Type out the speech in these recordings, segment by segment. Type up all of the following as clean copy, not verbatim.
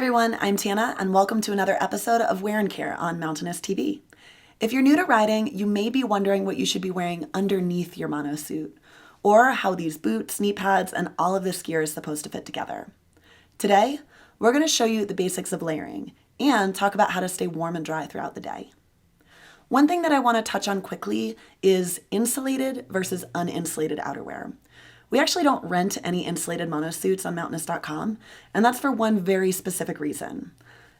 everyone, I'm Tana and welcome to another episode of Wear and Care on Mountainous TV. If you're new to riding, you may be wondering what you should be wearing underneath your monosuit, or how these boots, knee pads, and all of this gear is supposed to fit together. Today, we're going to show you the basics of layering and talk about how to stay warm and dry throughout the day. One thing that I want to touch on quickly is insulated versus uninsulated outerwear. We actually don't rent any insulated monosuits on mountainous.com, and that's for one very specific reason.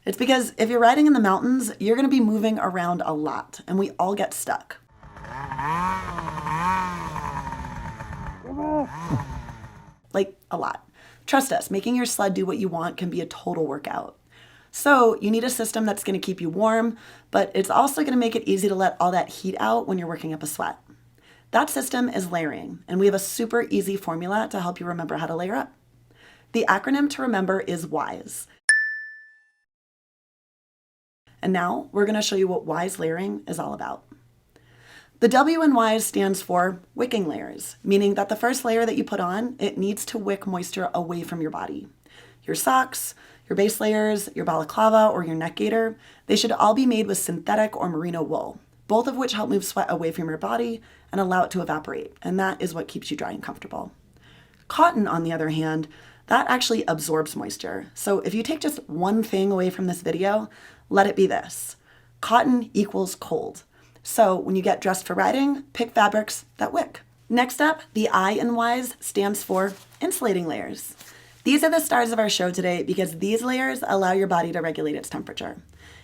It's because if you're riding in the mountains, you're going to be moving around a lot, and we all get stuck. Like, a lot. Trust us, making your sled do what you want can be a total workout. So you need a system that's going to keep you warm, but it's also going to make it easy to let all that heat out when you're working up a sweat. That system is layering, and we have a super easy formula to help you remember how to layer up. The acronym to remember is W.I.S.E. And now we're going to show you what W.I.S.E layering is all about. The W in W.I.S.E stands for wicking layers, meaning that the first layer that you put on, it needs to wick moisture away from your body. Your socks, your base layers, your balaclava, or your neck gaiter, they should all be made with synthetic or merino wool, both of which help move sweat away from your body and allow it to evaporate, and that is what keeps you dry and comfortable. Cotton, on the other hand, that actually absorbs moisture. So if you take just one thing away from this video, let it be this. Cotton equals cold. So when you get dressed for riding, pick fabrics that wick. Next up, the I in W.I.S.E stands for insulating layers. These are the stars of our show today because these layers allow your body to regulate its temperature.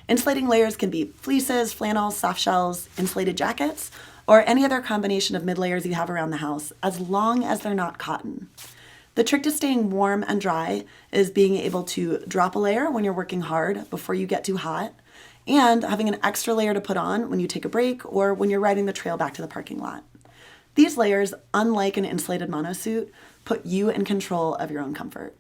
Insulating layers can be fleeces, flannels, soft shells, insulated jackets, or any other combination of mid-layers you have around the house, as long as they're not cotton. The trick to staying warm and dry is being able to drop a layer when you're working hard before you get too hot, and having an extra layer to put on when you take a break or when you're riding the trail back to the parking lot. These layers, unlike an insulated monosuit, put you in control of your own comfort.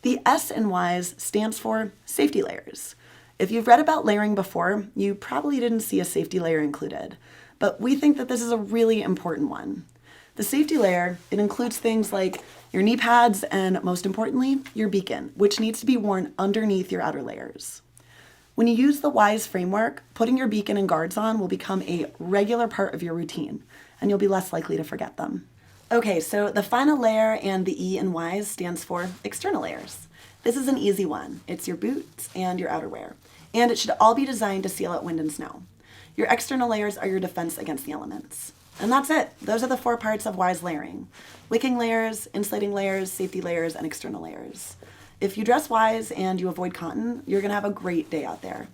The S in W.I.S.E stands for safety layers. If you've read about layering before, you probably didn't see a safety layer included, but we think that this is a really important one. The safety layer, it includes things like your knee pads and, most importantly, your beacon, which needs to be worn underneath your outer layers. When you use the W.I.S.E framework, putting your beacon and guards on will become a regular part of your routine, and you'll be less likely to forget them. Okay, so the final layer and the E in W.I.S.E stands for external layers. This is an easy one. It's your boots and your outerwear, and it should all be designed to seal out wind and snow. Your external layers are your defense against the elements. And that's it. Those are the 4 parts of W.I.S.E layering: wicking layers, insulating layers, safety layers, and external layers. If you dress W.I.S.E and you avoid cotton, you're going to have a great day out there.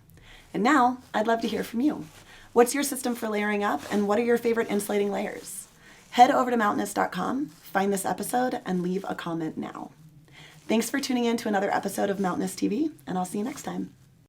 And now, I'd love to hear from you. What's your system for layering up, and what are your favorite insulating layers? Head over to mountainous.com, find this episode, and leave a comment now. Thanks for tuning in to another episode of Mountainous TV, and I'll see you next time.